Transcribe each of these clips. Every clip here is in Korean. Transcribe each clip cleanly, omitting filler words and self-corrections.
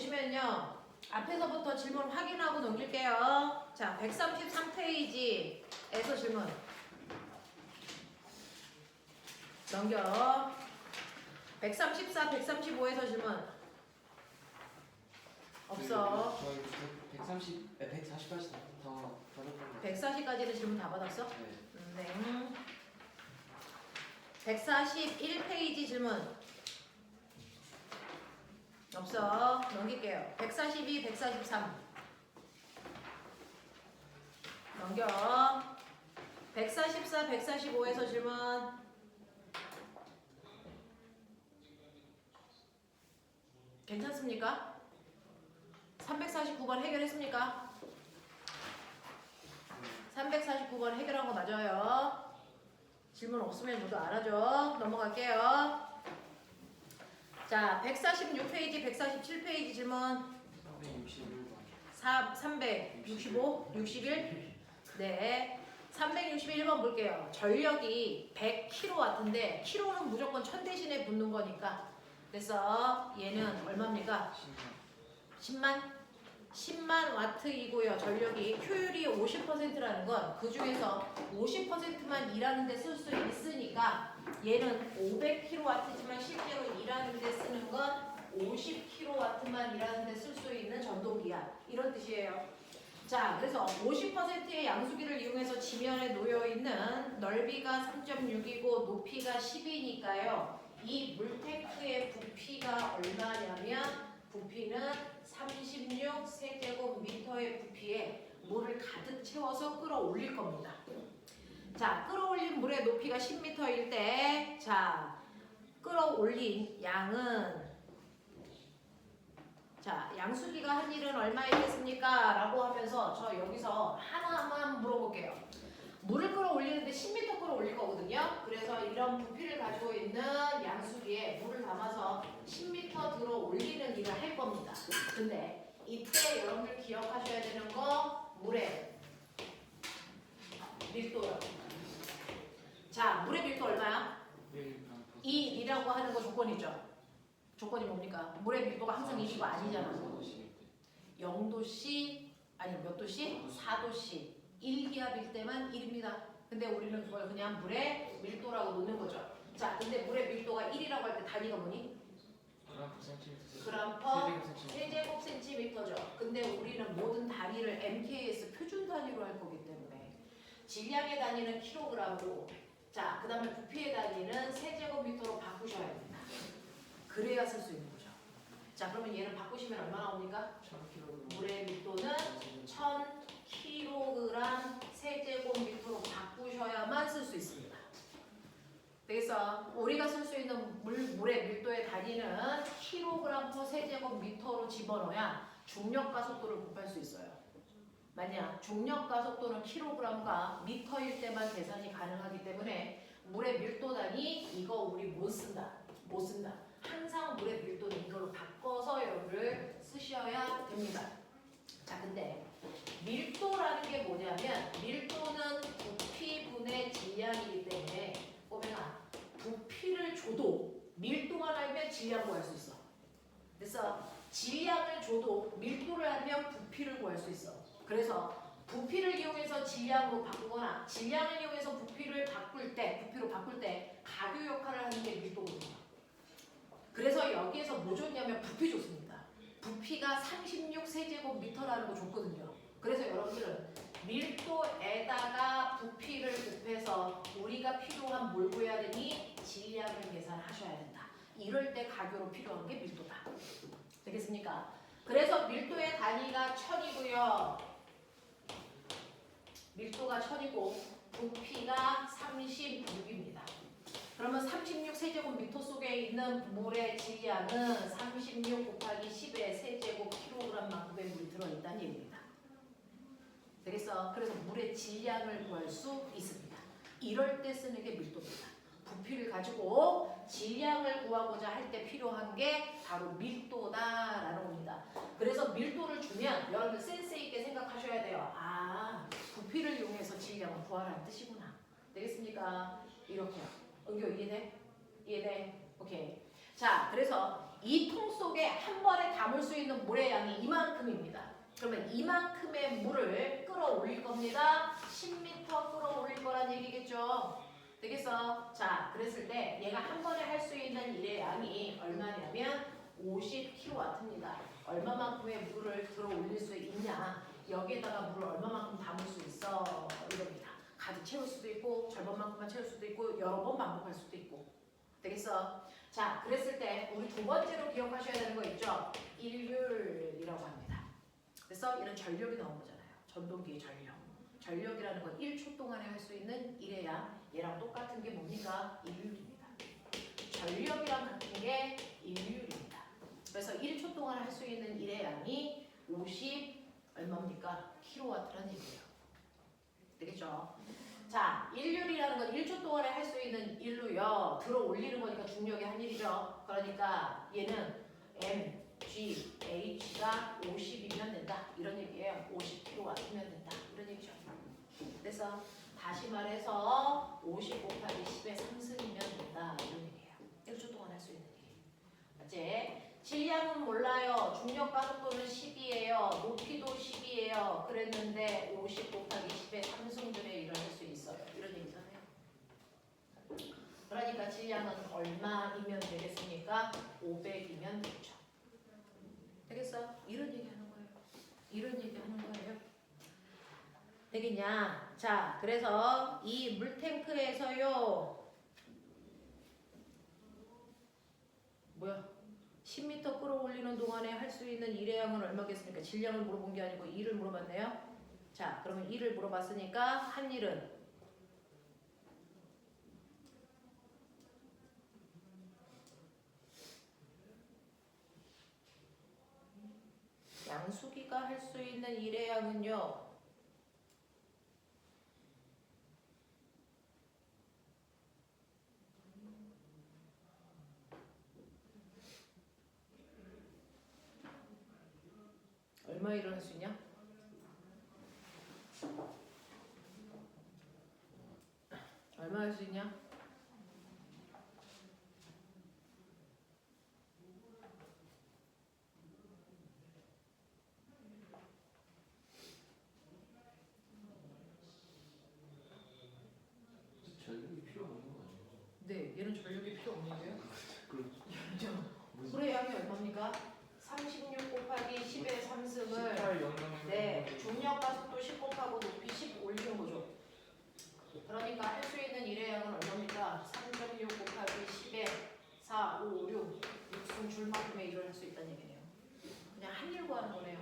보시면요. 앞에서부터 질문 확인하고 넘길게요. 자, 133페이지에서 질문. 넘겨. 134, 135에서 질문. 없어. 저희 140까지 더 받았던 거. 140까지는 질문 다 받았어? 네. 네. 141페이지 질문. 없어. 넘길게요. 142, 143. 넘겨. 144, 145에서 질문. 괜찮습니까? 349번 해결했습니까? 349번 해결한 거 맞아요. 질문 없으면 모두 알아줘. 넘어갈게요. 자, 146페이지, 147페이지 질문. 361번. 365, 61. 네. 361번 볼게요. 전력이 100kW인데 kW는 무조건 1000 대신에 붙는 거니까. 그래서 얘는 얼마입니까? 10만? 10만 와트이고요. 전력이 효율이 50%라는 건 그 중에서 50%만 일하는 데 쓸 수 있으니까 얘는 500kW지만 실제로 일하는 데 쓰는 건 50kW만 일하는 데 쓸 수 있는 전동기야. 이런 뜻이에요. 자, 그래서 50%의 양수기를 이용해서 지면에 놓여 있는 넓이가 3.6이고 높이가 10이니까요. 이 물탱크의 부피가 얼마냐면 부피는 36 세제곱미터의 부피에 물을 가득 채워서 끌어올릴 겁니다. 자, 끌어올린 물의 높이가 10m일 때, 자, 끌어올린 양은, 자, 양수기가 한 일은 얼마이겠습니까? 라고 하면서 저 여기서 하나만 물어볼게요. 물을 끌어올리는데 10m 끌어올릴 거거든요. 그래서 이런 부피를 가지고 있는 양수기에 물을 담아서 10m 들어 올리는 일을 할 겁니다. 근데 이때 여러분들 기억하셔야 되는 거 물의 밀도요. 자, 물의 밀도 얼마야? 2이라고 하는 거 조건이죠. 조건이 뭡니까? 물의 밀도가 항상 1이고 아니잖아. 0도씨 아니 몇 도씨? 4도씨. 1기압일 때만 1입니다. 근데 우리는 그걸 그냥 물의 밀도라고 놓는 거죠. 자, 근데 물의 밀도가 1이라고 할 때 단위가 뭐니? 그램 퍼 세제곱 센티미터죠. 근데 우리는 모든 단위를 MKS 표준 단위로 할 거기 때문에 질량의 단위는 킬로그램으로, 자, 그 다음에 부피의 단위는 세제곱미터로 바꾸셔야 됩니다. 그래야 쓸 수 있는 거죠. 자, 그러면 얘는 바꾸시면 얼마 나옵니까? 1000kg. 물의 밀도는 1000kg 세제곱미터로 바꾸셔야만 쓸 수 있습니다. 그래서 우리가 쓸 수 있는 물의 밀도의 단위는 kg/s 세제곱미터로 집어넣어야 중력과 속도를 곱할 수 있어요. 만약 중력과 속도는 kg과 미터일 때만 계산이 가능하기 때문에 물의 밀도 단위 이거 우리 못 쓴다. 항상 물의 밀도는 이걸로 바꿔서 여러분들 쓰셔야 됩니다. 자, 근데 밀도라는 게 뭐냐면 밀도는 부피분의 질량이기 때문에 보면아 부피를 줘도 밀도만 알면 질량 구할 수 있어. 그래서 질량을 줘도 밀도를 알면 부피를 구할 수 있어. 그래서 부피를 이용해서 질량으로 바꾸거나 질량을 이용해서 부피로 바꿀 때 가교 역할을 하는 게 밀도거든요. 그래서 여기에서 뭐 줬냐면 부피 줬습니다. 부피가 36 세제곱미터라는 거 줬거든요. 그래서 여러분들은 밀도에다가 부피를 곱해서 우리가 필요한 뭘 구해야 되니? 질량을 계산하셔야 된다. 이럴 때 가교로 필요한 게 밀도다. 되겠습니까? 그래서 밀도의 단위가 1000이고요. 밀도가 1000이고 부피가 36입니다. 그러면 36 세제곱미터 속에 있는 물의 질량은 36 곱하기 10의 세제곱킬로그램만큼의 물이 들어있다는 얘기입니다. 되겠어? 그래서 물의 질량을 구할 수 있습니다. 이럴 때 쓰는 게 밀도입니다. 부피를 가지고 질량을 구하고자 할 때 필요한 게 바로 밀도다라는 겁니다. 그래서 밀도를 주면 여러분들 센스 있게 생각하셔야 돼요. 아, 부피를 이용해서 질량을 구하라는 뜻이구나. 되겠습니까? 이렇게요. 은교 이해돼? 이해돼? 오케이. 자, 그래서 이 통 속에 한 번에 다 담을 수 있는 물의 양이 이만큼입니다. 그러면 이만큼의 물을 끌어올릴 겁니다. 10m 끌어올릴 거란 얘기겠죠. 되겠어? 자, 그랬을 때 얘가 한 번에 할 수 있는 일의 양이 얼마냐면 50kW입니다. 얼마만큼의 물을 들어올릴 수 있냐? 여기에다가 물을 얼마만큼 담을 수 있어? 이겁니다. 가득 채울 수도 있고 절반만큼만 채울 수도 있고 여러 번 반복할 수도 있고. 되겠어? 자, 그랬을 때 우리 두 번째로 기억하셔야 되는 거 있죠? 일률이라고 합니다. 그래서 이런 전력이 나온 거잖아요. 전동기의 전력. 전력이라는 건 1초 동안에 할 수 있는 일의 양. 얘랑 똑같은 게 뭡니까? 일률입니다. 전력이랑 같은 게 일률입니다. 그래서 1초 동안 할 수 있는 일의 양이 50 얼마입니까? 킬로와트라는 얘기예요. 되겠죠? 자, 일률이라는 건 1초 동안에 할 수 있는 일로요. 들어 올리는 거니까 중력의 한 일이죠. 그러니까 얘는 M, G, H가 50이면 된다. 이런 얘기예요. 50kW면 된다. 이런 얘기죠. 그래서 다시 말해서 50 곱하기 10의 3승이면 된다. 이런 얘기예요. 1초 동안 할 수 있는 일. 맞지? 질량은 몰라요. 중력 가속도는 10이에요. 높이도 10이에요. 그랬는데 50 곱하기 10의 3승분의 1을 할 수 있어요. 이런 얘기잖아요. 그러니까 질량은 얼마이면 되겠습니까? 500이면 되죠. 되겠어? 이런 얘기 하는 거예요. 이런 얘기 하는 거예요. 되겠냐? 자, 그래서 이 물탱크에서요. 뭐야? 10m 끌어올리는 동안에 할 수 있는 일의 양은 얼마겠습니까? 질량을 물어본 게 아니고 일을 물어봤네요. 자, 그러면 일을 물어봤으니까 한 일은 양수기가 할 수 있는 일의 양은요. 얼마 일을 할 수 있냐? 얼마 할 수 있냐? 전력이 필요 없는 거 아니에요? 네, 얘는 전력이 필요 없는데요. 그렇죠. 물의 양이 얼마입니까? 36 곱하기 10의 3승을 18 영영. 네, 중력 가속도 10 곱하고 높이 10 올리는 거죠. 그러니까 할 수 있는 일의 양은 얼마입니까? 3.6 곱하기 10에 4, 5, 6 6승 줄만큼의 일을 할 수 있다는 얘기네요. 그냥 한 일 구하는 거네요.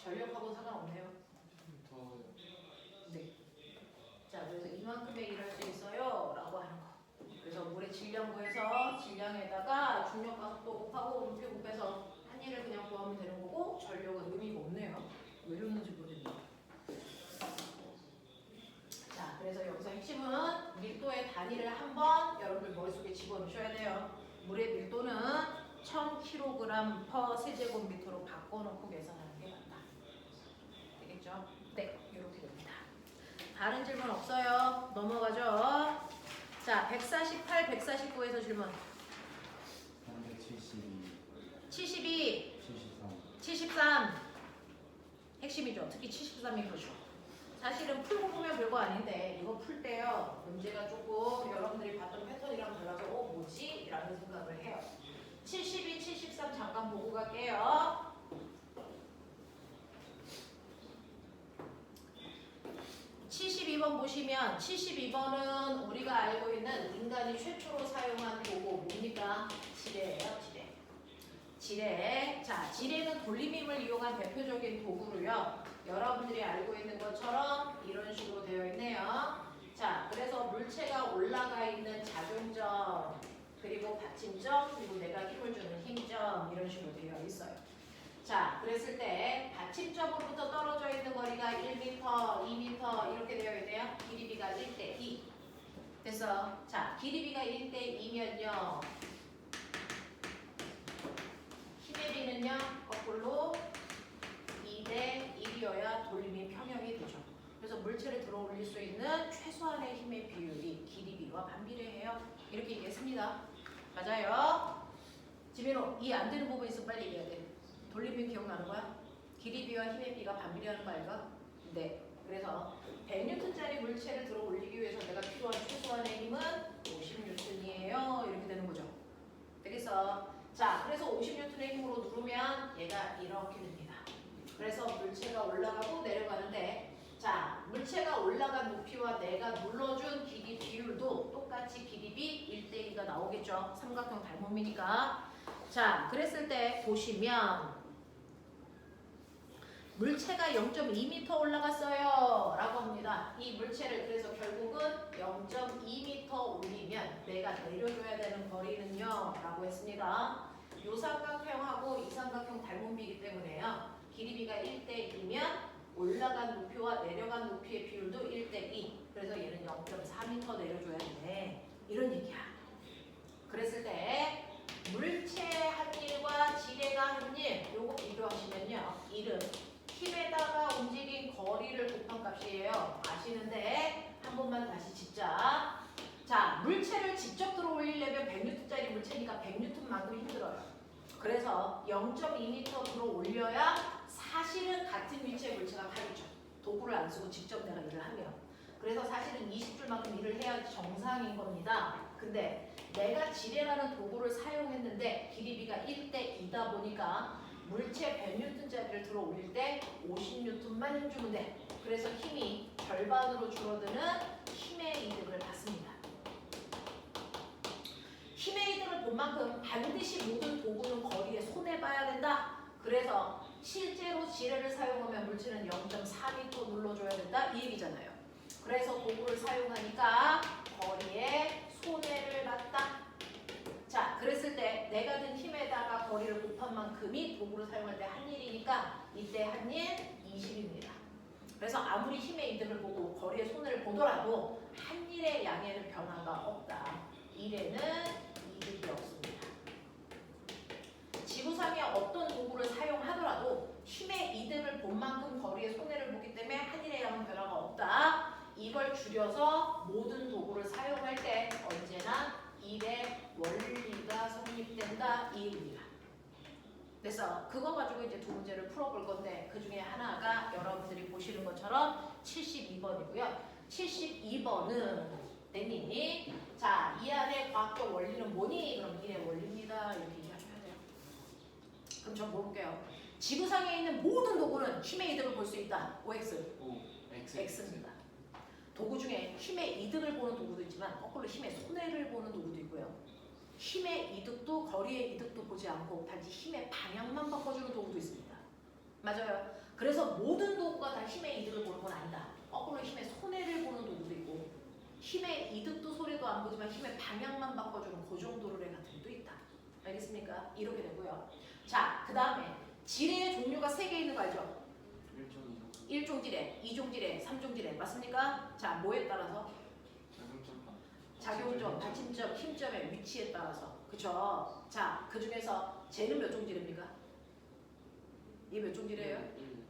전력하고 상관없네요. 더 네. 자, 그래서 이만큼의 일을 할 수 있어요 라고 하는 거. 그래서 물의 질량 구해서 질량에다가 중력 가속도 곱하고 높이 곱해서 한 일을 그냥 구하면 되는 거고 전력은 의미가 없네요. 왜 이러는지 모르겠네요. 자, 그래서 여기서 핵심은 밀도의 단위를 한번 여러분들 머릿속에 집어넣으셔야 돼요. 물의 밀도는 1000kg/세제곱미터로 바꿔놓고 계산하는 게 맞다. 되겠죠? 네, 이렇게 됩니다. 다른 질문 없어요? 넘어가죠. 자, 148, 149에서 질문. 372, 72, 73, 73. 핵심이죠. 특히 73이 그렇죠. 사실은 풀고 보면 별거 아닌데 이거 풀 때요. 문제가 조금 여러분들이 봤던 패턴이랑 달라서 뭐지? 라는 생각을 해요. 72, 73 잠깐 보고 갈게요. 72번 보시면 72번은 우리가 알고 있는 인간이 최초로 사용한 도구 뭡니까? 지뢰예요. 지뢰. 지뢰. 자, 지뢰는 돌림힘을 이용한 대표적인 도구로요. 여러분들이 알고 있는 것처럼 이런 식으로 되어 있네요. 자, 그래서 물체가 올라가 있는 작용점, 그리고 받침점, 그리고 내가 힘을 주는 힘점 이런 식으로 되어 있어요. 자, 그랬을 때 받침점으로부터 떨어져 있는 거리가 1m, 2m 이렇게 되어 있네요. 길이비가 1대2. 됐어. 자, 길이비가 1대2면요. 힘의 비는요. 거꾸로 2대1이어야 돌림이 평형이 되죠. 그래서 물체를 들어 올릴 수 있는 최소한의 힘의 비율이 길이비와 반비례해요. 이렇게 얘기했습니다. 맞아요. 지민호, 이해 안 되는 부분 있으면 빨리 얘기해야 돼. 돌리면 기억나는 거야? 길이 B와 힘의 B가 반비례하는 거 알까? 네. 그래서 100N짜리 물체를 들어 올리기 위해서 내가 필요한 최소한의 힘은 50N이에요. 이렇게 되는 거죠. 되겠어? 자, 그래서 50N의 힘으로 누르면 얘가 이렇게 됩니다. 그래서 물체가 올라가고 내려가는데, 자, 물체가 올라간 높이와 내가 눌러준 길이 비율도 똑같이 길이 B 1대2가 나오겠죠. 삼각형 닮음이니까. 자, 그랬을 때 보시면 물체가 0.2m 올라갔어요 라고 합니다. 이 물체를 그래서 결국은 0.2m 올리면 내가 내려줘야 되는 거리는요 라고 했습니다. 요 삼각형하고 이 삼각형 닮음비이기 때문에요. 길이 B가 1대2면 올라간 높이와 내려간 높이의 비율도 1대2. 그래서 얘는 0.4m 내려줘야 되네. 이런 얘기야. 그랬을 때 물체 한 일과 지뢰가 한 일, 요거 비교하시면요. 일은 힘에다가 움직인 거리를 곱한 값이에요. 아시는데 한 번만 다시 짓자. 자, 물체를 직접 들어 올리려면 100N짜리 물체니까 100N만큼 힘들어요. 그래서 0.2m 들어 올려야 사실은 같은 위치의 물체가 가겠죠. 도구를 안 쓰고 직접 내가 일을 하면. 그래서 사실은 20줄만큼 일을 해야 정상인 겁니다. 근데 내가 지뢰라는 도구를 사용했는데 길이 B가 1대2다 보니까 물체 100N짜리를 들어 올릴 때 50N만 힘주면 돼. 그래서 힘이 절반으로 줄어드는 힘의 이득을 받습니다. 힘의 이득을 본 만큼 반드시 모든 도구는 거리에 손해봐야 된다. 그래서 실제로 지뢰를 사용하면 물체는 0.4m 눌러줘야 된다. 이 얘기잖아요. 그래서 도구를 사용하니까 거리에 손해를 봤다. 자, 그랬을 때 내가 든 힘에다가 거리를 곱한 만큼이 도구를 사용할 때 한 일이니까 이때 한 일 20입니다. 그래서 아무리 힘의 이득을 보고 거리의 손해를 보더라도 한 일의 양에는 변화가 없다. 일에는 이득이 없습니다. 지구상에 어떤 도구를 사용하더라도 힘의 이득을 본 만큼 거리의 손해를 보기 때문에 한 일의 양은 변화가 없다. 이걸 줄여서 모든 도구를 사용할 때 언제나 일의 원리가 성립된다. 이 얘기입니다. 그래서 그거 가지고 이제 두 문제를 풀어볼 건데 그 중에 하나가 여러분들이 보시는 것처럼 72번이고요. 72번은 내니 자, 이 안에 과학적 원리는 뭐니? 그럼 일의 원리입니다. 이렇게 얘기하셔야 돼요. 그럼 전 물어볼게요. 지구상에 있는 모든 도구는 힘의 이득을 볼 수 있다. OX. X입니다. 도구 중에 힘의 이득을 보는 도구도 있지만 거꾸로 힘의 손해를 보는 도구도 있고요. 힘의 이득도 거리의 이득도 보지 않고 단지 힘의 방향만 바꿔주는 도구도 있습니다. 맞아요. 그래서 모든 도구가 다 힘의 이득을 보는 건 아니다. 거꾸로 힘의 손해를 보는 도구도 있고 힘의 이득도 손해도 안 보지만 힘의 방향만 바꿔주는 그 정도의 같은 것도 있다. 알겠습니까? 이렇게 되고요. 자, 그 다음에 지뢰의 종류가 3개 있는 거 알죠? 1종 지뢰, 2종 지뢰, 3종 지뢰 맞습니까? 자, 뭐에 따라서? 작용점, 받침점, 힘점의 위치에 따라서. 그쵸? 자, 그 중에서 쟤는 몇 종 지뢰입니까? 이게 몇 종 지뢰예요?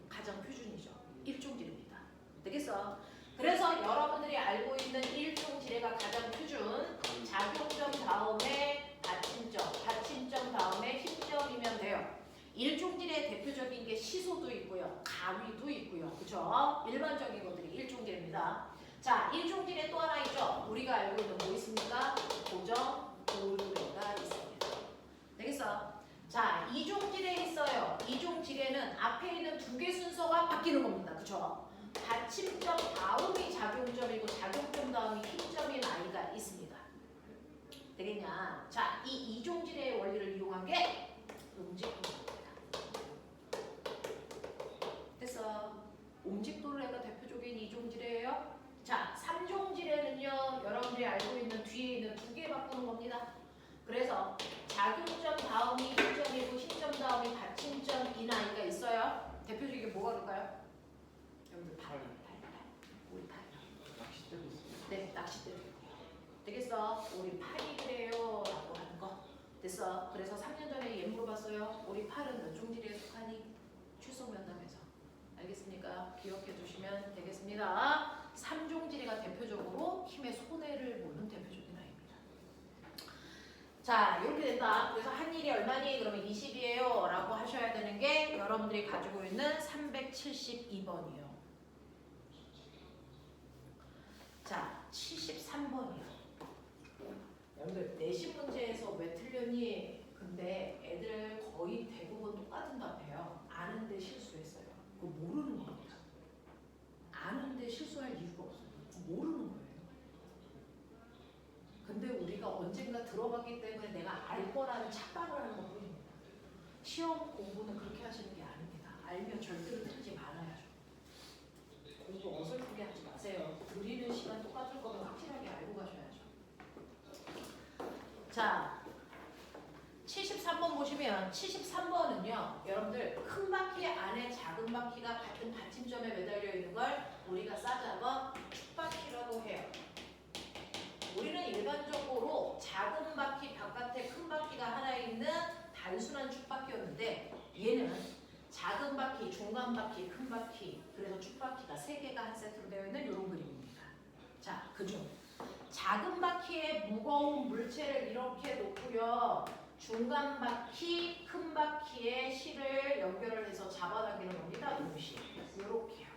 가장 표준이죠. 1종 지뢰입니다. 되겠어? 그래서 여러분들이 알고 있는 1종 지뢰가 가장 표준. 작용점 다음에 받침점, 받침점 다음에 힘점이면 돼요. 1종 지뢰의 대표적인 게 시소도 있고요. 가위도 있고요. 그쵸? 일반적인 것들이 1종 지뢰입니다. 자, 1종 지뢰 또 하나 있죠? 우리가 알고 있는 뭐 있습니까? 고정 도르래가 있습니다. 되겠어? 자, 2종 지뢰 있어요. 2종 지뢰는 앞에 있는 두 개 순서가 바뀌는 겁니다. 그쵸? 받침점 다음이 작용점이고 작용점 다음이 힘점인 아이가 있습니다. 되겠냐? 자, 이 2종 지뢰의 원리를 이용한 게 움직입니다. 됐어? 움직도르래가 대표적인 2종 지뢰예요. 자, 3종 지뢰는요, 여러분들이 알고 있는 뒤에 있는 두 개 바꾸는 겁니다. 그래서 작용점 다음이 힘점이고 힘점 다음이 받침점인 아이가 있어요. 대표적인 게 뭐가 그럴까요? 여러분들 팔. 우리 팔. 낚싯대도 있어요. 네, 낚싯대. 되겠어? 우리 팔이 그래요 라고 하는 거. 됐어? 그래서 3년 전에 얘 물어봤어요. 우리 팔은 몇 종 지뢰에 속하니? 출석 면담에서. 알겠습니까? 기억해 두시면 되겠습니다. 3종 지뢰가 대표적으로 힘의 손해를 보는 대표적인 아이입니다. 자, 이렇게 된다. 그래서 한 일이 얼마니? 그러면 20이에요 라고 하셔야 되는 게 여러분들이 가지고 있는 372번이요. 자, 73번이요. 여러분들 내신 문제에서 왜 틀렸니? 근데 애들 거의 대부분 똑같은 답해요. 아는데 실수했어요. 그거 모르는 겁니다. 아는데 실수할 이유가 없어요. 모르는 거예요. 근데 우리가 언젠가 들어봤기 때문에 내가 알 거라는 착각을 하는 것뿐입니다. 시험 공부는 그렇게 하시는 게 아닙니다. 알면 절대로 틀리지 말아야죠. 공부 어설프게 하지 마세요. 드리는 시간 똑같을 거면 확실하게 알고 가셔야죠. 자, 73번 보시면 73번은요. 여러분들 큰 바퀴 안에 작은 바퀴가 같은 받침점에 매달려 있는 걸 우리가 싸잡아 축바퀴라고 해요. 우리는 일반적으로 작은 바퀴 바깥에 큰 바퀴가 하나 있는 단순한 축바퀴였는데 얘는 작은 바퀴, 중간 바퀴, 큰 바퀴 그래서 축바퀴가 3개가 한 세트로 되어 있는 이런 그림입니다. 자, 그중 작은 바퀴에 무거운 물체를 이렇게 놓고요. 중간 바퀴, 큰 바퀴에 실을 연결을 해서 잡아당기는 겁니다. 이렇게요.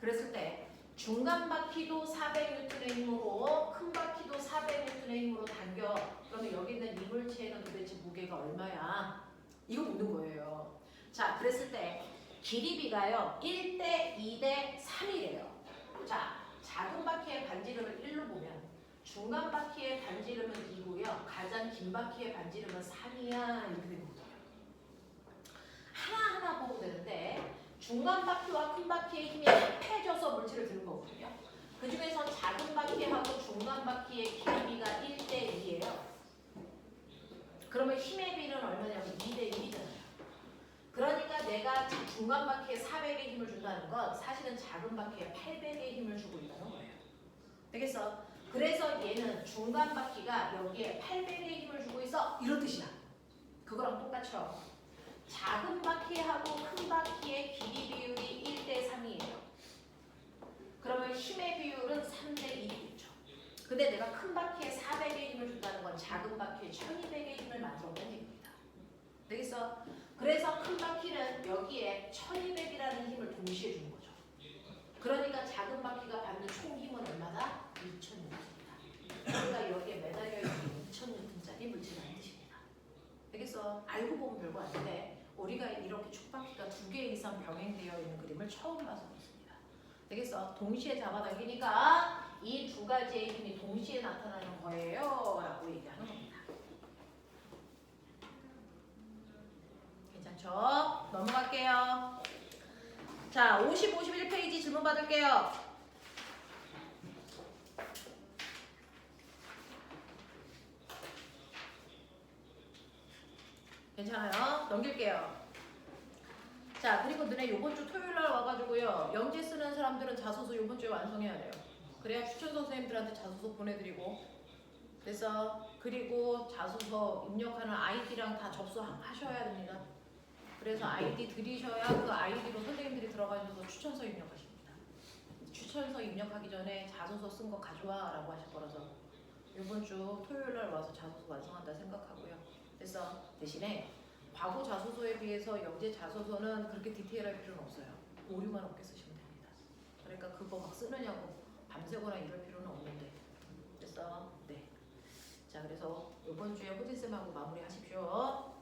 그랬을 때 중간 바퀴도 400N의 힘으로 큰 바퀴도 400N의 힘으로 당겨. 그러면 여기 있는 이 물체는 도대체 무게가 얼마야? 이거 묻는 거예요. 자, 그랬을 때 길이비가요 1대 2대 3이래요. 자, 작은 바퀴의 반지름을 1로 보면 중간 바퀴의 반지름은 2고요. 가장 긴 바퀴의 반지름은 3이야. 이렇게 되거든요. 하나하나 보고 되는데 중간 바퀴와 큰 바퀴의 힘이 합해져서 물체를 드는 거거든요. 그 중에서 작은 바퀴하고 중간 바퀴의 길이비가 1대 2예요. 그러면 힘의 비는 얼마냐면 2대 1이잖아요. 그러니까 내가 중간 바퀴에 400의 힘을 준다는 건 사실은 작은 바퀴에 800의 힘을 주고 있다는 거예요. 되겠어? 그래서 얘는 중간 바퀴가 여기에 800의 힘을 주고 있어. 이런 뜻이야. 그거랑 똑같죠. 작은 바퀴하고 큰 바퀴의 길이 비율이 1대 3이에요. 그러면 힘의 비율은 3대 1이겠죠. 근데 내가 큰 바퀴에 400의 힘을 준다는 건 작은 바퀴에 1200의 힘을 만들었다는 얘기입니다. 되겠어? 그래서 큰 바퀴는 여기에 1200이라는 힘을 동시에 주는 거죠. 그러니까 작은 바퀴가 받는 총 힘은 얼마다? 2000N입니다. 그러니까 여기에 매달려 있는 2000N짜리 물체가 있는 뜻입니다. 되겠어? 알고 보면 별거 아닌데 우리가 이렇게 축바퀴가 2개 이상 병행되어 있는 그림을 처음 봐서 그렇습니다. 되겠어? 동시에 잡아당기니까 이 2가지의 힘이 동시에 나타나는 거예요 라고 얘기하는 겁니다. 괜찮죠? 넘어갈게요. 자, 50, 51페이지 질문 받을게요. 괜찮아요? 넘길게요. 자, 그리고 너네 요번 주 토요일 날 와가지고요. 영재 쓰는 사람들은 자소서 요번 주에 완성해야 돼요. 그래야 추천 선생님들한테 자소서 보내드리고 그래서 그리고 자소서 입력하는 아이디랑 다 접수하셔야 됩니다. 그래서 아이디 드리셔야 그 아이디로 선생님들이 들어가셔서 추천서 입력하십니다. 추천서 입력하기 전에 자소서 쓴 거 가져와 라고 하실 거라서 이번 주 토요일 날 와서 자소서 완성한다 생각하고요. 그래서 대신에 과거 자소서에 비해서 영재 자소서는 그렇게 디테일할 필요는 없어요. 오류만 없게 쓰시면 됩니다. 그러니까 그거 막 쓰느냐고 밤새거나 이럴 필요는 없는데. 그래서 네. 자, 그래서 이번 주에 호진쌤하고 마무리 하십시오.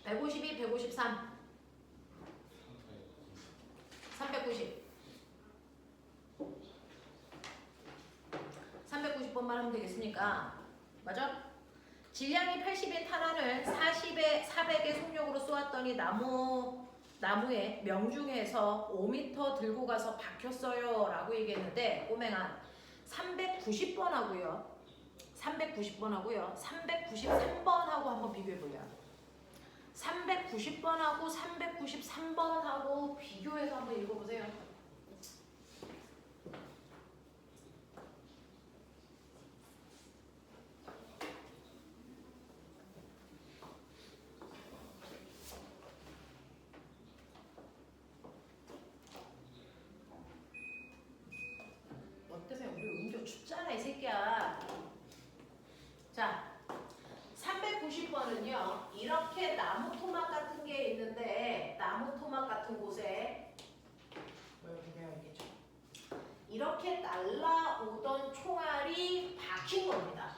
152, 153, 390. 390번만 하면 되겠습니까? 맞아? 질량이 80인 탄환을 400의 속력으로 쏘았더니 나무에 명중해서 5m 들고 가서 박혔어요 라고 얘기했는데 꼬맹아 390번 하고요. 393번하고 한번 비교해볼래요. 390번하고 393번하고 비교해서 한번 읽어보세요. 너 때문에 우리 은교 춥잖아 이 새끼야. 자, 390번은요. 이렇게 나무 토막 같은 게 있는데 나무 토막 같은 곳에 이렇게 날라오던 총알이 박힌 겁니다.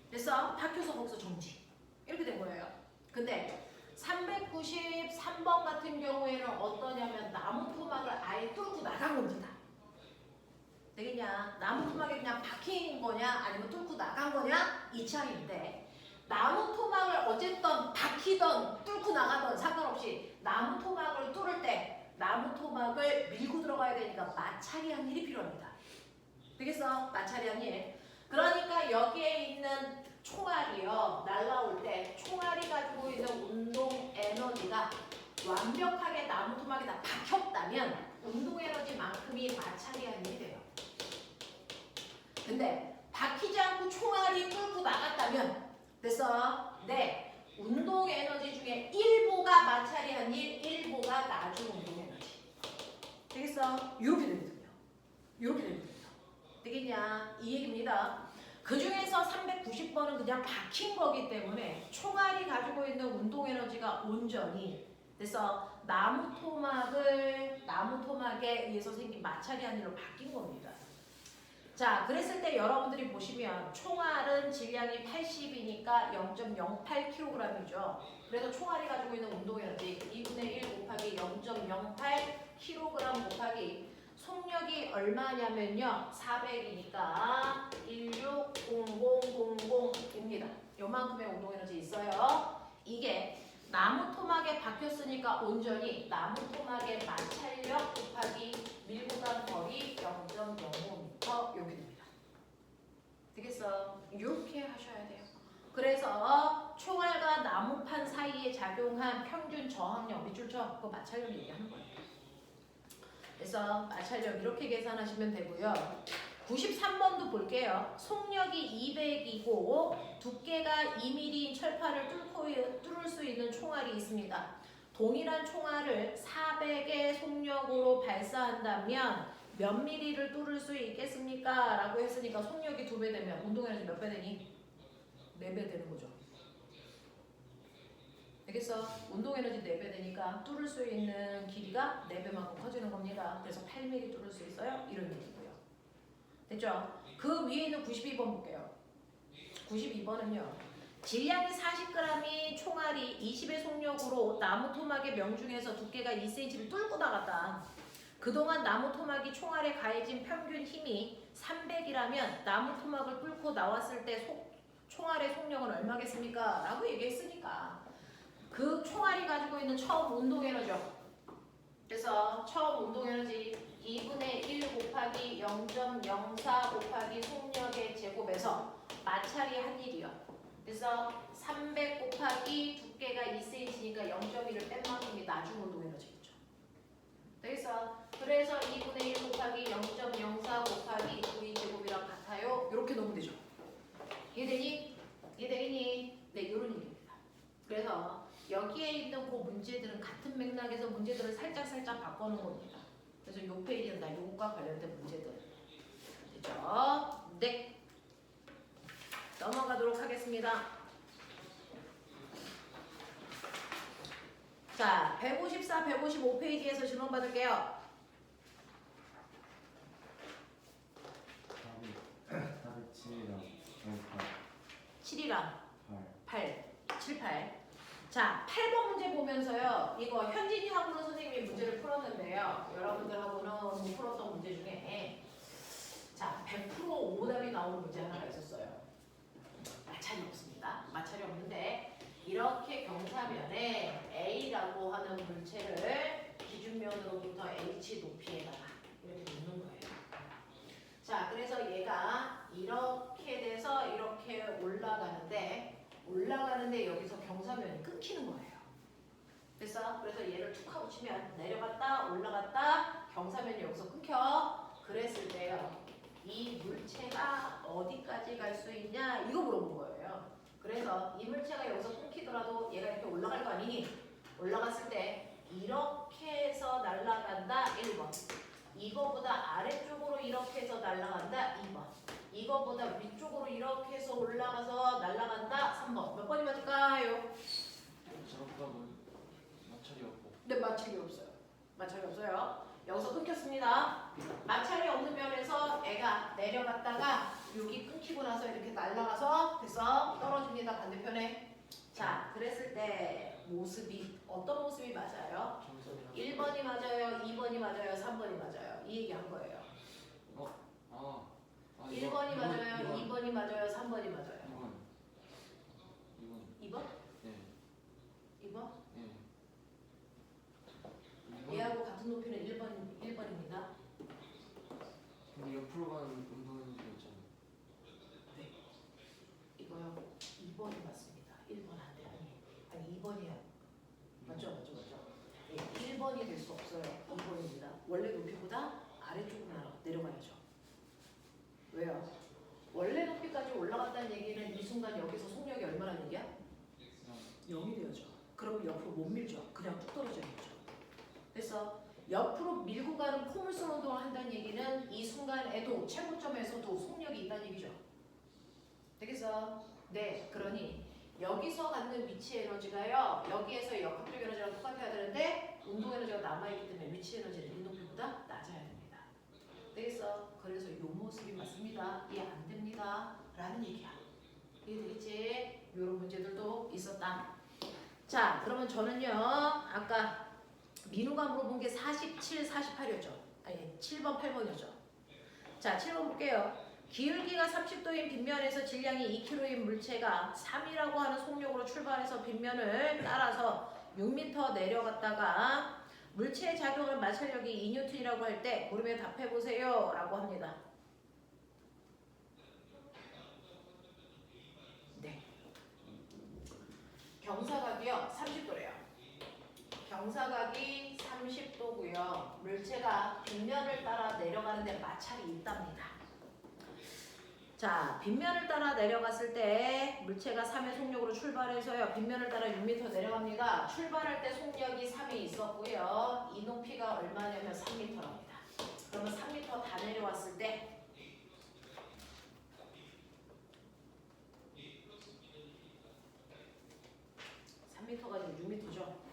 그래서 박혀서 거기서 정지. 이렇게 된 거예요. 근데 393번 같은 경우에는 어떠냐면 나무 토막을 아예 뚫고 나간 겁니다. 되겠냐? 나무 토막에 그냥 박힌 거냐 아니면 뚫고 나간 거냐 이 차이인데 나무 토막을 어쨌든 박히던 뚫고 나가던 상관없이 나무 토막을 뚫을 때 나무 토막을 밀고 들어가야 되니까 마찰이 한 일이 필요합니다. 되겠어? 마찰이 한 일. 그러니까 여기에 있는 총알이요. 날라올 때 총알이 가지고 있는 운동 에너지가 완벽하게 나무 토막에 다 박혔다면 운동 에너지만큼이 마찰이 한 일이 돼요. 근데 박히지 않고 총알이 뚫고 나갔다면 됐어? 네. 운동 에너지 중에 일부가 마찰이 한 일, 일부가 나중 운동 에너지. 되겠어? 이렇게 되거든요. 이렇게 되거든요. 되겠냐? 이 얘기입니다. 그 중에서 390번은 그냥 박힌 거기 때문에 총알이 가지고 있는 운동 에너지가 온전히 그래서 나무 토막에 의해서 생긴 마찰이 한 일로 바뀐 겁니다. 자, 그랬을 때 여러분들이 보시면 총알은 질량이 80이니까 0.08kg이죠. 그래서 총알이 가지고 있는 운동 에너지 2분의 1 곱하기 0.08kg 곱하기 속력이 얼마냐면요. 400이니까 160000입니다. 요만큼의 운동 에너지 있어요. 이게 나무 토막에 박혔으니까 온전히 나무 토막의 마찰력 곱하기 밀고 간 거리 0.05m 이렇게 됩니다. 되겠어? 이렇게 하셔야 돼요. 그래서 총알과 나무판 사이에 작용한 평균 저항력 밑줄 쳐 그거 마찰력 얘기하는 거예요. 그래서 마찰력 이렇게 계산하시면 되고요. 93번도 볼게요. 속력이 200이고 두께가 2mm인 철판을 뚫을 수 있는 총알이 있습니다. 동일한 총알을 400의 속력으로 발사한다면 몇 mm를 뚫을 수 있겠습니까? 라고 했으니까 속력이 2배 되면 운동에너지 몇 배 되니? 4배 되는 거죠. 알겠어? 운동에너지 4배 되니까 뚫을 수 있는 길이가 4배만큼 커지는 겁니다. 그래서 8mm 뚫을 수 있어요. 이런 얘기고요. 됐죠? 그 위에 있는 92번 볼게요. 92번은요. 질량이 40g인 총알이 20의 속력으로 나무 토막의 명중에서 두께가 2cm를 뚫고 나갔다. 그동안 나무 토막이 총알에 가해진 평균 힘이 300이라면 나무 토막을 뚫고 나왔을 때 총알의 속력은 얼마겠습니까? 라고 얘기했으니까 그 총알이 가지고 있는 처음 운동 에너지죠. 그래서 처음 운동 에너지 2분의 1 곱하기 0.04 곱하기 속력의 제곱에서 마찰이 한 일이요. 그래서 300 곱하기 두께가 2cm니까 0.1을 뺀 만큼이 나중 운동 에너지겠죠. 되겠어? 그래서 2분의 1 곱하기 0.04 곱하기 9의 제곱이랑 같아요. 이렇게 넣으면 되죠. 이해되니? 이해되니? 네, 이런 얘기입니다. 그래서 여기에 있는 그 문제들은 같은 맥락에서 문제들을 살짝 바꿔놓은 겁니다. 그래서 이 페이지는 다 요것과 관련된 문제들. 됐죠? 네. 넘어가도록 하겠습니다. 자, 154, 155페이지에서 질문 받을게요. 답이 7이랑 8. 7, 8. 자, 8번 문제 보면서요. 이거 현진이하고는 선생님이 문제를 풀었는데요. 여러분들하고는 풀었던 문제 중에 자, 100% 오답이 나오는 문제 하나가 있었어요. 마찰이 없습니다. 마찰이 없는데 이렇게 경사면에 A라고 하는 물체를 기준면으로부터 H 높이에다가 이렇게 놓는 거예요. 자, 그래서 얘가 이렇게 돼서 이렇게 올라가는데 여기서 경사면이 끊기는 거예요. 됐어? 그래서 얘를 툭 하고 치면 내려갔다 올라갔다 경사면이 여기서 끊겨. 그랬을 때요. 이 물체가 어디까지 갈 수 있냐 이거 물어본 거예요. 그래서 이 물체가 여기서 끊기더라도 얘가 이렇게 올라갈 거 아니니? 올라갔을 때 이렇게 해서 날아간다 1번. 이거보다 아래쪽으로 이렇게 해서 날아간다 2번. 이거보다 위쪽으로 이렇게 해서 올라가서 날아간다 3번. 몇 번이 맞을까요? 잠깐만 마찰이 없고 네, 마찰이 없어요. 마찰이 없어요. 여기서 끊겼습니다. 마찰이 없는 면에서 애가 내려갔다가 여기 끊기고 나서 이렇게 날아가서 됐어. 떨어집니다. 반대편에. 자, 그랬을 때 모습이 어떤 모습이 맞아요? 정선이랑 1번이 맞아요, 2번이 맞아요, 3번이 맞아요. 이 얘기 한 거예요. 아 1번이 맞아요, 2번이 맞아요, 3번이 맞아요. 2번 2번? 네 2번? 네. 얘하고 같은 높이는 1번입니다. 근데 옆으로 가는 운동하는 거 있잖아요. 네. 이거요. 2번이 맞습니다. 1번 안 돼. 아니 2번이요. 맞죠? 예, 1번이 될 수 없어요. 2번입니다. 원래 높이보다 아래쪽으로 내려가야죠. 왜요? 원래 높이까지 올라갔다는 얘기는 이 순간 여기서 속력이 얼마나 얘기야? 0이 되어죠. 그럼 옆으로 못 밀죠. 그냥 뚝 떨어져야죠. 그래서 옆으로 밀고 가는 포물선 운동을 한다는 얘기는 이 순간에도 최고점에서도 속력이 있다는 얘기죠. 되겠어? 네. 그러니 여기서 갖는 위치 에너지가요. 여기에서 역학적 에너지랑 똑같아야 되는데 운동 에너지가 남아있기 때문에 위치 에너지는 이 높이보다 낮아야 됩니다. 되겠어? 그래서 이 모습이 맞습니다. 이해 안 됩니다. 라는 얘기야. 이해되겠지? 이런 문제들도 있었다. 자, 그러면 저는요. 아까 민우가 물어본 게 47, 48이었죠. 아니 7번, 8번이었죠. 자, 7번 볼게요. 기울기가 30도인 빗면에서 질량이 2kg인 물체가 3이라고 하는 속력으로 출발해서 빗면을 따라서 6m 내려갔다가 물체에 작용하는 마찰력이 2N이라고 할 때 고르면 답해보세요 라고 합니다. 네. 경사각이요 30도래요. 경사각이 30도고요. 물체가 빗면을 따라 내려가는데 마찰이 있답니다. 자, 빗면을 따라 내려갔을 때 물체가 3의 속력으로 출발해서요. 빗면을 따라 6m 내려갑니다. 출발할 때 속력이 3이 있었고요. 이 높이가 얼마냐면 3m랍니다. 그러면 3m 다 내려왔을 때 (3m가) 아니고 6m죠.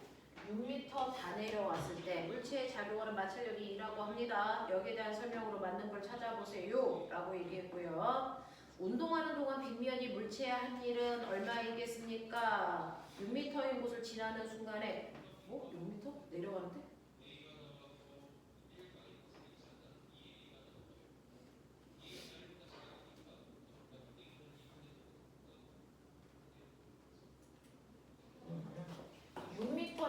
6m 다 내려왔을 때 물체에 작용하는 마찰력이 2라고 합니다. 여기에 대한 설명으로 맞는 걸 찾아보세요 라고 얘기했고요. 운동하는 동안 빗면이 물체에 한 일은 얼마이겠습니까? 6m인 곳을 지나는 순간에 6m? 내려가는데?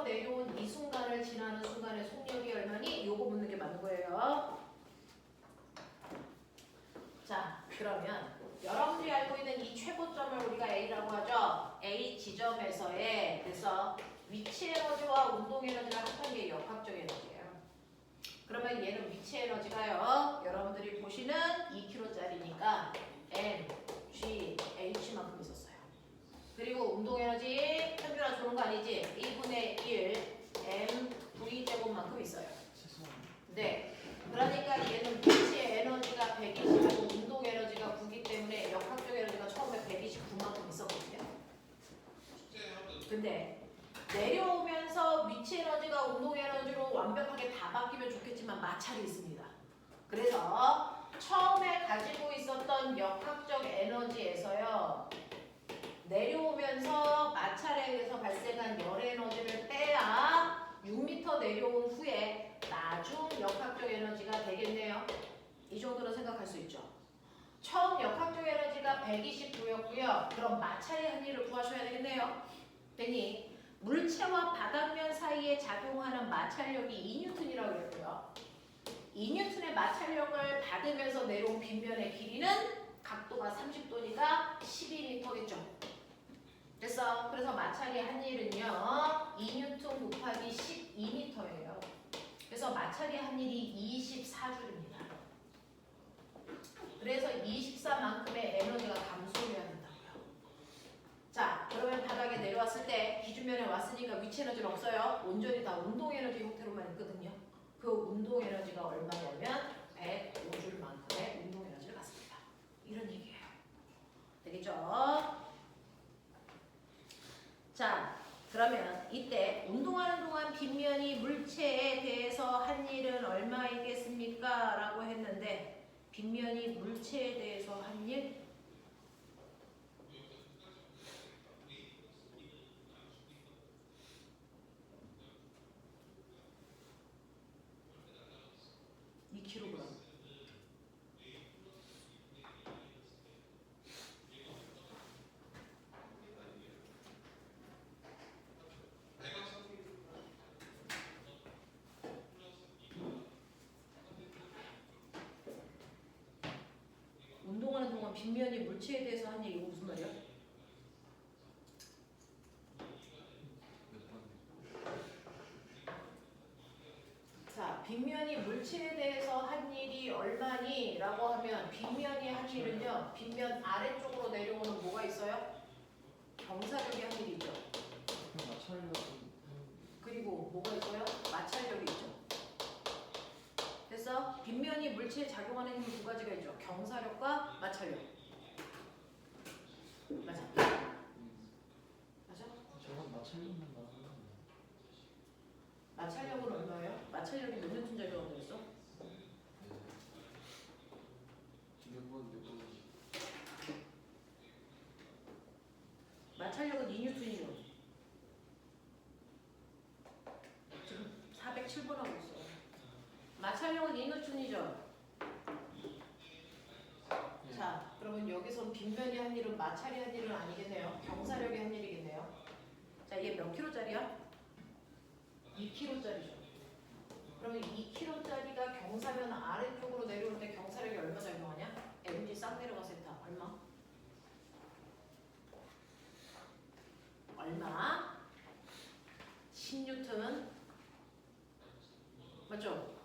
내려온 이 순간을 지나는 순간의 속력이 얼마니? 요거 묻는 게 맞는 거예요. 자, 그러면 여러분들이 알고 있는 이 최고점을 우리가 A라고 하죠. A 지점에서의 그래서 위치 에너지와 운동 에너지를 합한 게 역학적 에너지예요. 그러면 얘는 위치 에너지가요. 여러분들이 보시는 2kg짜리니까 N, G, H만큼 있었어요. 그리고 운동 에너지 평균화 주는 거 아니지? 1분의 1 M V 제곱만큼 있어요. 네. 그러니까 얘는 위치 에너지가 120이고 운동 에너지가 9기 때문에 역학적 에너지가 처음에 129만큼 있었거든요. 근데 내려오면서 위치 에너지가 운동 에너지로 완벽하게 다 바뀌면 좋겠지만 마찰이 있습니다. 그래서 처음에 가지고 있었던 역학적 에너지에서요. 내려오면서 마찰에 의해서 발생한 열 에너지를 빼야 6m 내려온 후에 나중 역학적 에너지가 되겠네요. 이 정도로 생각할 수 있죠. 처음 역학적 에너지가 129였고요. 그럼 마찰의 한일을 구하셔야 되겠네요. 되니 물체와 바닥면 사이에 작용하는 마찰력이 2N이라고 그랬고요. 2N의 마찰력을 받으면서 내려온 빗면의 길이는 각도가 30도니까 12m겠죠. 됐어. 그래서 마찰의 한일은요. 2N 곱하기 12m예요. 그래서 마찰의 한일이 24줄입니다. 그래서 24만큼의 에너지가 감소해야 된다고요. 자, 그러면 바닥에 내려왔을 때 기준면에 왔으니까 위치 에너지는 없어요. 온전히 다 운동 에너지 형태로만 있거든요. 그 운동 에너지가 얼마냐면 105줄만큼의 운동 에너지를 갖습니다. 이런 얘기예요. 되겠죠? 자, 그러면 이때 운동하는 동안 빗면이 물체에 대해서 한 일은 얼마이겠습니까? 라고 했는데 빗면이 물체에 대해서 한 일? 이 킬로그램. 운동하는 동안 빗면이 물체에 대해서 한 일, 이거 무슨 말이야? 자, 빗면이 물체에 대해서 한 일이 얼마니? 라고 하면 빗면이 한 일은요, 빗면 아래쪽으로 내려오는 뭐가 있어요? 경사력이 한 일이 있죠. 마찰력. 그리고 뭐가 있어요? 마찰력이 있죠. 그래서 빗면이 물체에 작용하는 힘은 두 가지가 있죠. 경사력과 마찰력. 맞아. 맞아? 저건 마찰력만 나오는 마찰력은 얼마예요? 마찰력이 몇 뉴턴 작용하고 있어? 몇번 마찰력은 2뉴턴이죠. 지금 407번 하고 있어. 마찰력은 2뉴턴이죠. 자, 그러면 여기서는 빗면이 한 일은 마찰이 한 일은 아니겠네요. 경사력이 한 일이겠네요. 자, 얘 몇 킬로짜리야? 2킬로짜리죠. 그러면 2킬로짜리가 경사면 아래쪽으로 내려올 때 경사력이 얼마 작용하냐? MG 싹 내려가 세타 얼마? 얼마? 10뉴턴. 맞죠?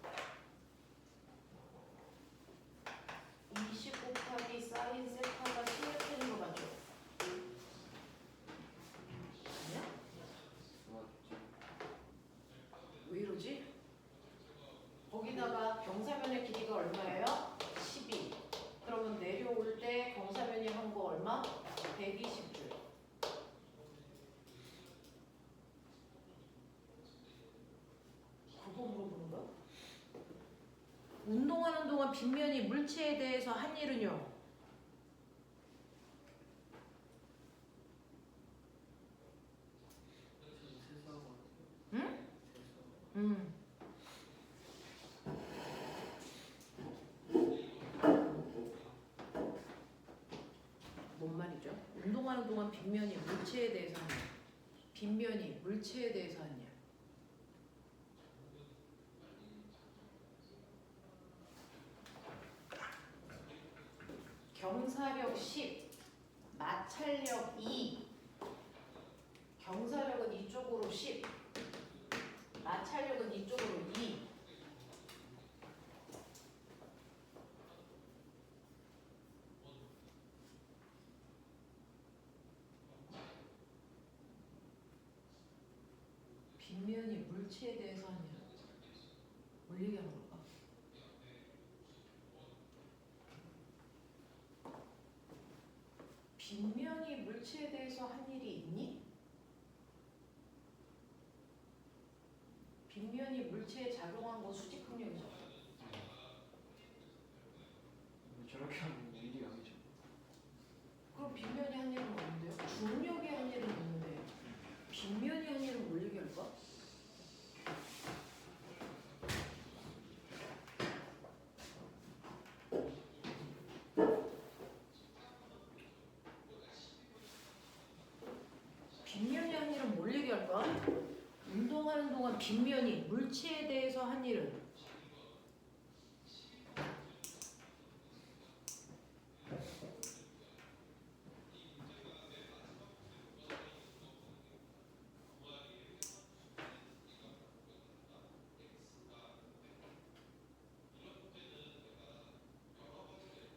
20 곱하기 사인 세타가 10뉴턴인 거 맞죠? 아니야? 왜 이러지? 거기다가 경사면의 길이가 얼마예요? 12. 그러면 내려올 때 경사면이 한 거 얼마? 120줄. 그거 물어보는 거야? 운동하는 동안 빗면이 물체에 대해서 한 일은요? 응? 뭔 말이죠? 운동하는 동안 빗면이 물체에 대해서 한 일. 빗면이 물체에 대해서 한 일. 경사력 10, 마찰력 2. 경사력은 이쪽으로 10, 마찰력은 이쪽으로 2. 빗면이 물체에 대해서 한 일은 뭘 얘기하는 걸까? 빗면이 물체에 대해서 한 일이 있니? 빗면이 물체에 작용한 건 수직 항력이죠. 저렇게 하면 일이 아니죠. 그럼 빗면이 한 일은 뭔데요? 중력이 한 일은 있는데 빗면이 한 일은 뭘 얘기할까? 빗면이 한 일은 뭘 얘기할까? 운동하는 동안 빗면이 물체에 대해서 한 일은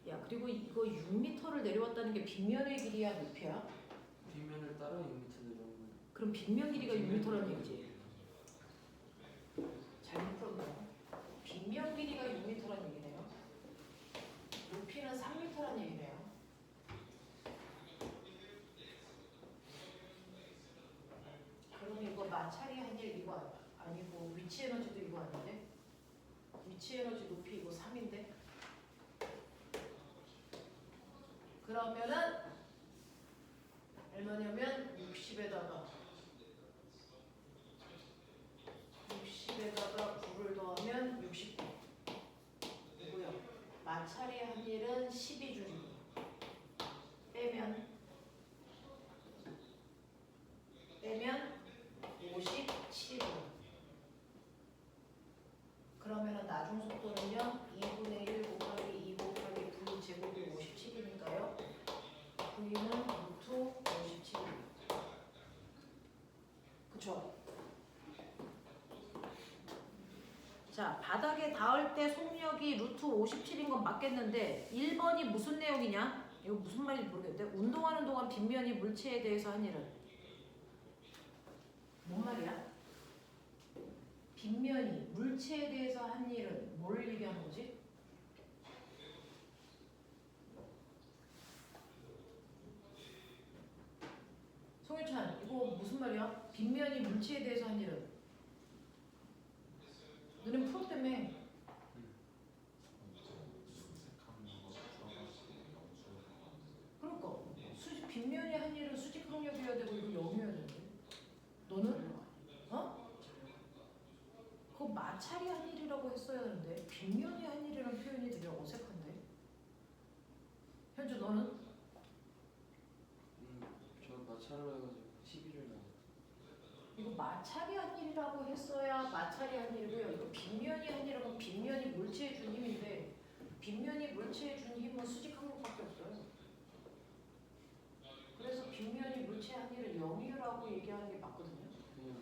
야, 그리고 이거 6m를 내려왔다는 게 빗면의 길이야, 높이야? 뒷면을 따라 6m 내려오면 그럼 빗면 길이가 6m라는 얘기지. 잘못 풀었네요. 빗면 길이가 6m라는 얘기네요. 높이는 3m라는 얘기네요. 그럼 이거 마찰이 한 일 이거 아니고 위치 에너지도 이거 아닌데? 위치 에너지 높이 이거 3인데? 그러면은 얼마냐면 60에다가 9를 더하면 69. 이고요. 마찰이 한 일은 12줄이고 빼면 57줄. 그러면은 나중 속도는요 2분의 1 곱하기 2 곱하기 V 제곱이 57이니까요. V는 루트 57입니다. 그쵸? 자, 바닥에 닿을 때 속력이 루트 57인 건 맞겠는데 1번이 무슨 내용이냐? 이거 무슨 말인지 모르겠는데 운동하는 동안 빗면이 물체에 대해서 한 일은 뭔 말이야? 빗면이 물체에 대해서 한 일은 뭘 얘기하는 거지? 송유찬, 이거 무슨 말이야? 빗면이 물체에 대해서 한 일은? 너네 풀었다며. 그러니까 빗면이 한 일은 수직 항력이어야 되고 이거 0이어야 되는데 너는? 어? 그거 마찰이 한 일이라고 했어야 하는데 빗면이 한 일이라는 표현이 되게 어색한데 현주 너는? 저 마찰로 해가지고 11을 나왔어요. 이거 마찰이 한 일이라고 했어야 마찰이 한 일이고요. 이거 빗면이 한 일이라면 빗면이 물체에 준 힘인데 빗면이 물체에 준 힘은 수직 항력밖에 없어요. 그래서 빗면이 물체 한 일을 0이라고 얘기하는 게 맞거든요. 그냥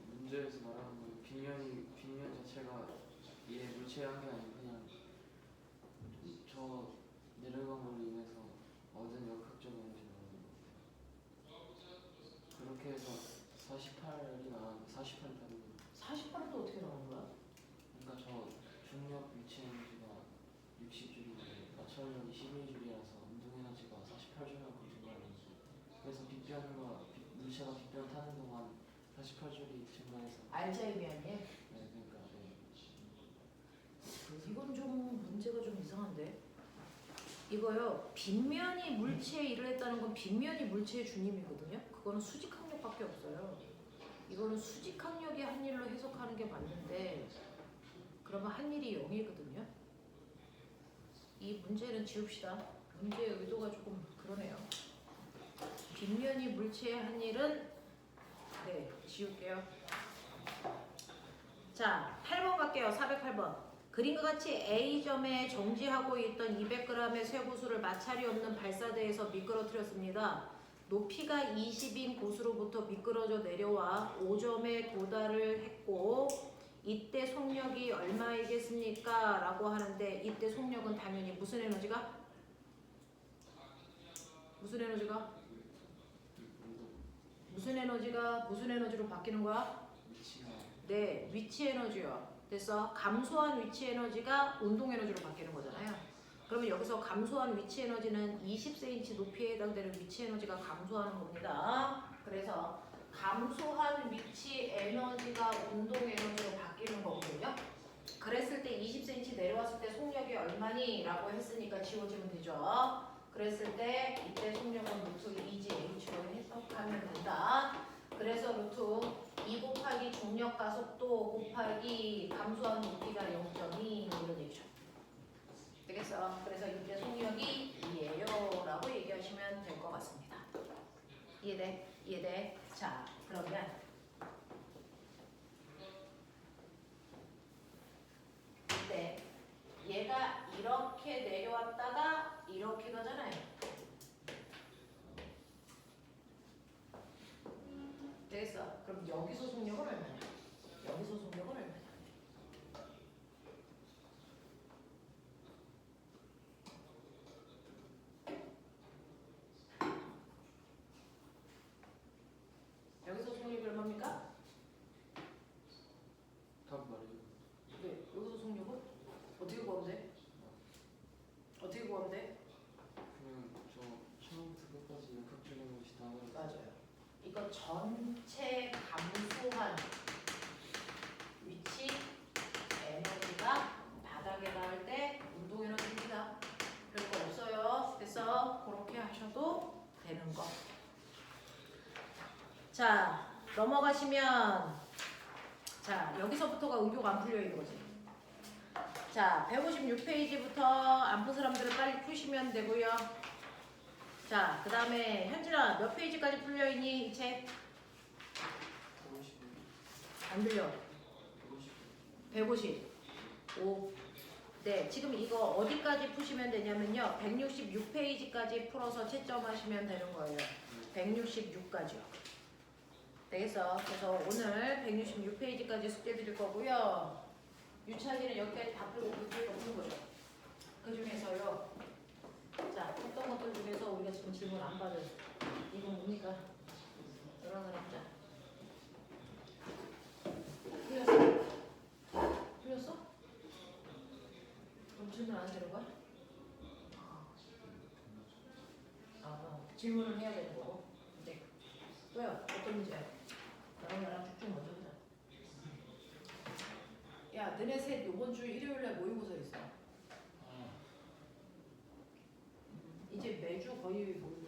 문제에서 말하는 건 빗면 자체가 얘 물체한 게 아니고 그냥 저 내려간 걸로 인해서 얻은 역학적 에너지로 그렇게 해서 48이 나왔는데 48이 다른 거. 48도 어떻게 나오는 거야? 그러니까 저 중력 위치 에너지가 60줄인데 마찰력이 12줄이라서 운동 에너지가 48줄이라고 증가하는. 그래서 물체가 빗변 타는 동안 48줄이 증가해서. 알자이미안이? 네, 그러니까 네. 이건 좀 문제가 좀 이상한데. 이거요. 빗면이 물체에 일을 했다는 건 빗면이 물체의 준힘이거든요. 그거는 수직항력밖에 없어요. 이거는 수직항력이 한 일로 해석하는 게 맞는데 그러면 한 일이 0이거든요. 이 문제는 지웁시다. 문제의 의도가 조금 그러네요. 빗면이 물체의 한 일은 네, 지울게요. 자, 8번 갈게요. 408번. 그림과 같이 A점에 정지하고 있던 200g의 쇠구슬을 마찰이 없는 발사대에서 미끄러뜨렸습니다. 높이가 20인 곳으로부터 미끄러져 내려와 5점에 도달을 했고 이때 속력이 얼마이겠습니까? 라고 하는데 이때 속력은 당연히 무슨 에너지가? 무슨 에너지가 무슨 에너지로 바뀌는 거야? 위치가. 네, 위치 에너지요. 그래서 감소한 위치 에너지가 운동 에너지로 바뀌는 거잖아요. 그러면 여기서 감소한 위치 에너지는 20cm 높이에 해당되는 위치 에너지가 감소하는 겁니다. 그래서 감소한 위치 에너지가 운동 에너지로 바뀌는 거거든요. 그랬을 때 20cm 내려왔을 때 속력이 얼마니? 라고 했으니까 지워지면 되죠. 그랬을 때 이때 속력은 루트 2지 H로 해석하면 된다. 그래서 루트 2 곱하기 중력 가속도 곱하기 감소한 높이가 0.2 이런 얘기죠. 되겠어? 그래서 이때 속력이 2예요 라고 얘기하시면 될 것 같습니다. 이해돼? 이해돼? 자, 그러면 이때 얘가 이렇게 내려왔다가 이렇게 가잖아요. 되겠어? 그럼 여기서 속력은 얼마냐? 여기서 속력은 얼마냐? 여기서 속력이 얼마입니까? 답 말해요. 네, 여기서 속력은? 어떻게 구하면 돼? 어떻게 구하면 돼? 그냥 저 처음부터 끝까지 역학적 에너지 다 맞아요. 이거 전체 감소한 자, 넘어가시면 자, 여기서부터가 응교가 안 풀려 있는 거지. 자, 156페이지부터 안 푼 사람들은 빨리 푸시면 되고요. 자, 그 다음에 현진아 몇 페이지까지 풀려 있니 이 책? 안 들려. 155. 네, 지금 이거 어디까지 푸시면 되냐면요. 166페이지까지 풀어서 채점하시면 되는 거예요. 166까지요. 되겠어. 그래서 오늘 166페이지까지 숙제 드릴 거고요. 유찬이는 여기까지 다 풀고 그쪽도 푸는 거죠. 그 중에서요. 자, 어떤 것들 중에서 우리가 지금 질문 안 받은 이건 뭡니까? 일어나 남자. 풀렸어? 풀렸어? 그럼 질문 안 되는 거야? 질문을 해야 되는 거고. 네. 또요? 어떤 문제야? 나랑 쭉쭉 먼저 보자. 야, 너네 셋 이번 주 일요일날 모의고사 있어. 이제 매주 거의 모의고사.